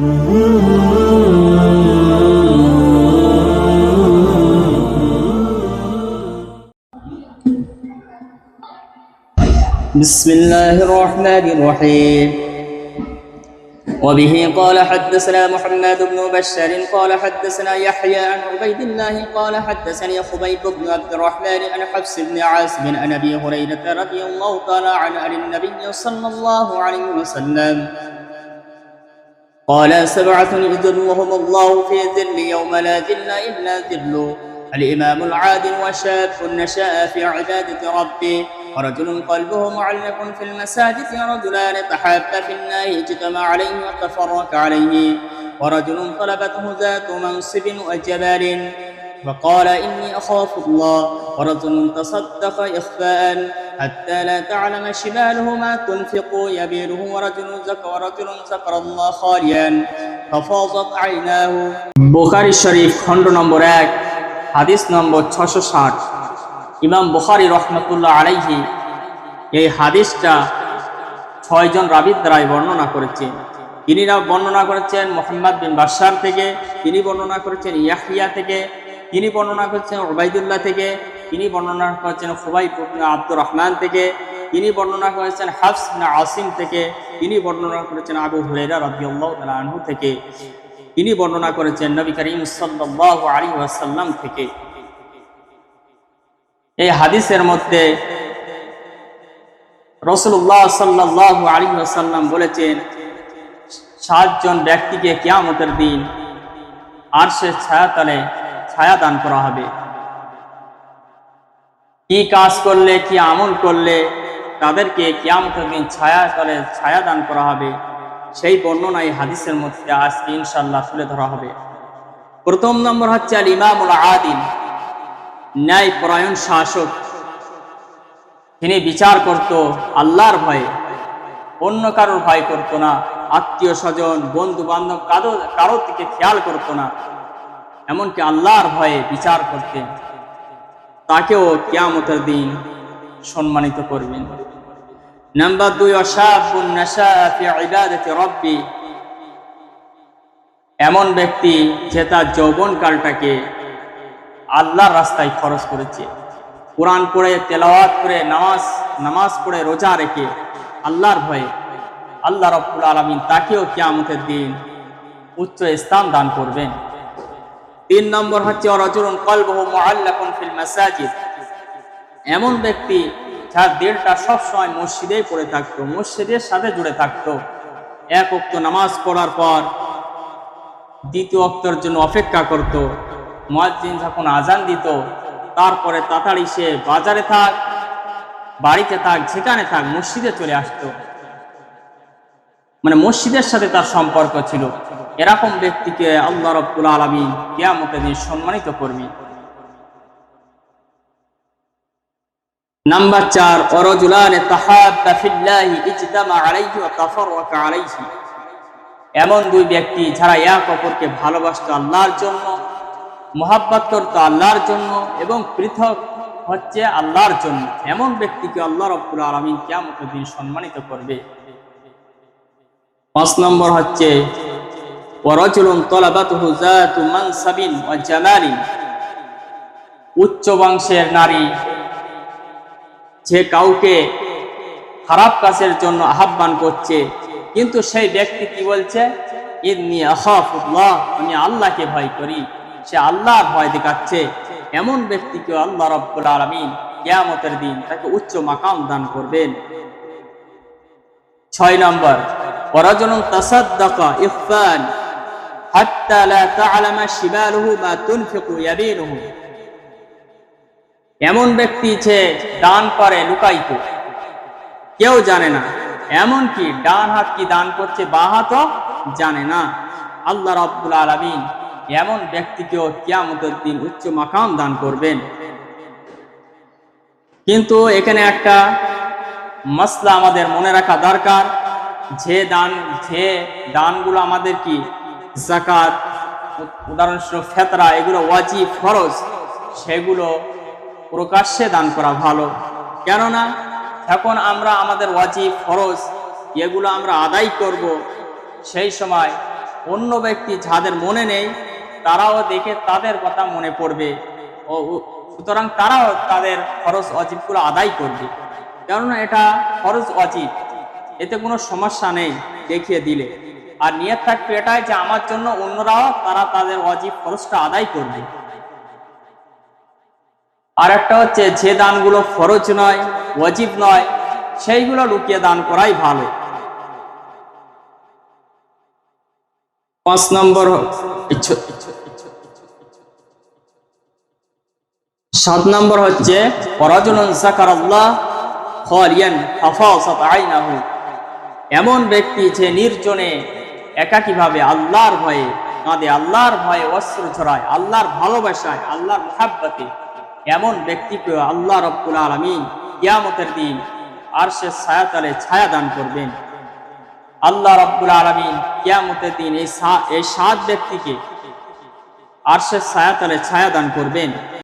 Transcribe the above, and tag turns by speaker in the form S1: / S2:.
S1: بسم الله الرحمن الرحيم وبه قال حدثنا محمد بن بشار قال حدثنا يحيى عن عبيد الله قال حدثني خبيب بن عبد الرحمن عن حفص بن عاصم عن ابي هريره رضي الله تعالى عنه عن النبي صلى الله عليه وسلم قال 7 يظلهم الله في ظل يوم لا ظل الا ظله الامام العادل وشاب نشا في عباده ربه ورجل قلبه معلق في المساجد ورجلان تحابا في الله اجتمع عليه وتفرق عليه ورجل طلبته ذات منصب وجمال فقال إني أخاف الله ورجل تصدق إخفاء حتى لا تعلم شماله ما تنفق يمينه ورجل ذكر الله خاليا ففاضت عيناه বুখারী শরীফ খণ্ড নম্বর 1 হাদিস নম্বর 660 ইমাম বুখারী রাহমাতুল্লাহ আলাইহি এই হাদিসটা 6 জন রাবীর দ্বারা বর্ণনা করেছেন। তিনি বর্ণনা করেছেন মুহাম্মদ বিন বাশশার থেকে, তিনি বর্ণনা করেছেন ইয়াহইয়া থেকে, তিনি বর্ণনা করেছেন উবাইদুল্লাহ থেকে, তিনি বর্ণনা করেছেন খুবাইব ইবনে আব্দুর রহমান থেকে, তিনি বর্ণনা করেছেন হাফস ইবনে আসিম থেকে, তিনি বর্ণনা করেছেন আবু হুরায়রা রাদিয়াল্লাহু তাআলা আনহু থেকে, তিনি বর্ণনা করেছেন নবী করিম সাল্লাল্লাহু আলাইহি ওয়াসাল্লাম থেকে। এই হাদিসের মধ্যে রাসূলুল্লাহ সাল্লাল্লাহু আলাইহি ওয়াসাল্লাম বলেছেন 7 জন ব্যক্তিকে কিয়ামতের দিন আরশের ছায়াতলে ছায়া দান করা হবে। কি কাজ করলে, কি আমল করলে তাদেরকে কিয়ামতের দিন ছায়াতলে ছায়া দান করা হবে, সেই বর্ণনা এই হাদিসের মধ্যে আজকে ইনশাআল্লাহ তুলে ধরা হবে। প্রথম নম্বর হচ্ছে আল ইমামুল আদিল, ন্যায় পরায়ণ শাসক। তিনি বিচার করত আল্লাহর ভয়ে, অন্য কারোর ভয় করত না, আত্মীয় স্বজন বন্ধু বান্ধব কারোর দিকে খেয়াল করত না, এমনকি আল্লাহর ভয়ে বিচার করতেন। তাকেও কিয়ামতের দিন সম্মানিত করবেন। নাম্বার 2 ওয়াশাবুন নাশা ফি ইবাদাতি রাব্বি, এমন ব্যক্তি যে তার যৌবনকালটাকে আল্লাহর রাস্তায় খরচ করেছে, কোরআন পড়ে তেলাওয়াত করে নামাজ পড়ে রোজা রেখে আল্লাহর ভয়ে, আল্লাহ রাব্বুল আলামিন তাকেও কিয়ামতের দিন উচ্চ স্থান দান করবেন। 3 নম্বর হচ্ছে রাজুলুন কলবুহু মুআল্লাকুন ফিল মাসাজিদ, এমন ব্যক্তি যার দিলটা সবসময় মসজিদেই পড়ে থাকতো, মসজিদের সাথে জুড়ে থাকতো। এক ওয়াক্ত নামাজ পড়ার পর দ্বিতীয় ওয়াক্তের জন্য অপেক্ষা করত। মুয়াজ্জিন যখন আজান দিত তারপরে তাড়াতাড়ি সে বাজারে থাক, বাড়িতে থাক, যেখানে থাক মসজিদে চলে আসতো, মানে মসজিদের সাথে তার সম্পর্ক ছিল। এরকম ব্যক্তিকে আল্লাহ রাব্বুল আলামিন কিয়ামতের দিন সম্মানিত করবে। নাম্বার 4 ওয়ারাজুলান তাহাব্বা ফিল্লাহি ইজতামা আলাইহি ওয়া তাফাররাকা আলাইহি, এমন 2 ব্যক্তি যারা এক অপরকে ভালোবাসতো আল্লাহর জন্য, মহব্বত করতো আল্লাহর জন্য এবং পৃথক হচ্ছে আল্লাহর জন্য, এমন ব্যক্তিকে আল্লাহ রাব্বুল আলামিন কিয়ামতের দিন সম্মানিত করবে। 5 নম্বর হচ্ছে ওয়ারাজুলুন তালাবাতুহু যাতু মানসাবিন ওয়া জামালিন, উচ্চ বংশের নারী যে কাউকে খারাপ কাজের জন্য আহ্বান করছে, কিন্তু সেই ব্যক্তি কি বলছে, ইন্নী আখাফুল্লাহ, আমি আল্লাহকে ভয় করি, সে আল্লাহর ভয় দেখাচ্ছে, এমন ব্যক্তিকে আল্লাহ রাব্বুল আলামিন কিয়ামতের দিন তাকে উচ্চ মাকাম দান করবেন। 6 নম্বর ওয়ারাজুলুন তাসাদ্দাকা ইখফান হাত্তা লা তা'লামা শিমালুহু মা তুনফিকু ইয়ামিনুহু, এমন ব্যক্তি যে দান করে লুকায়িত, কেউ জানে না, এমনকি ডান হাত কি দান করছে বাঁ হাতও জানে না। আল্লাহ রাব্বুল আলামিন এমন ব্যক্তিকেও কিয়ামতের দিন উচ্চ মাকাম দান করবেন। কিন্তু এখানে একটা মাসলা আমাদের মনে রাখা দরকার, যে দানগুলো আমাদের কি যাকাত, উদাহরণস্বরূপ ফিতরা, এগুলো ওয়াজিব ফরজ, সেগুলো প্রকাশ্যে দান করা ভালো। কেননা এখন আমরা আমাদের ওয়াজিব ফরজ এগুলো আমরা আদায় করব, সেই সময় অন্য ব্যক্তি যাদের মনে নেই তারাও দেখে তাদের কথা মনে পড়বে, ও সুতরাং তারাও তাদের ফরজ ওয়াজিবগুলো আদায় করবে। কেননা এটা ফরজ ওয়াজিব, এতে কোনো সমস্যা নেই দেখিয়ে দিলে। আর নিয়ত থাকবে এটাই যে আমার জন্য অন্যরাও তারা তাদের ওয়াজিব ফরজটা আদায় করবে। আর একটা হচ্ছে যে দানগুলো ফরজ নয়, ওয়াজিব নয়, সেইগুলো লুকিয়ে দান করাই ভালো। 5 নম্বর 7 নম্বর হচ্ছে রাজুলুন যাকারাল্লাহ খালিয়ান ফাফাসাত আইনাহু, এমন ব্যক্তি যে নির্জনে একাকীভাবে আল্লাহর ভয়ে কাঁদে, আল্লাহর ভয়ে অশ্রু ঝরায়, আল্লাহর ভালোবাসায়, আল্লাহর মুহাব্বতে, এমন ব্যক্তিকে আল্লাহ রাব্বুল আলামিন কিয়ামতের দিন আরশের ছায়াতলে ছায়া দান করবেন। আল্লাহ রাব্বুল আলামিন কিয়ামতের দিন এই 7 ব্যক্তিকে আরশের ছায়াতলে ছায়া দান করবেন।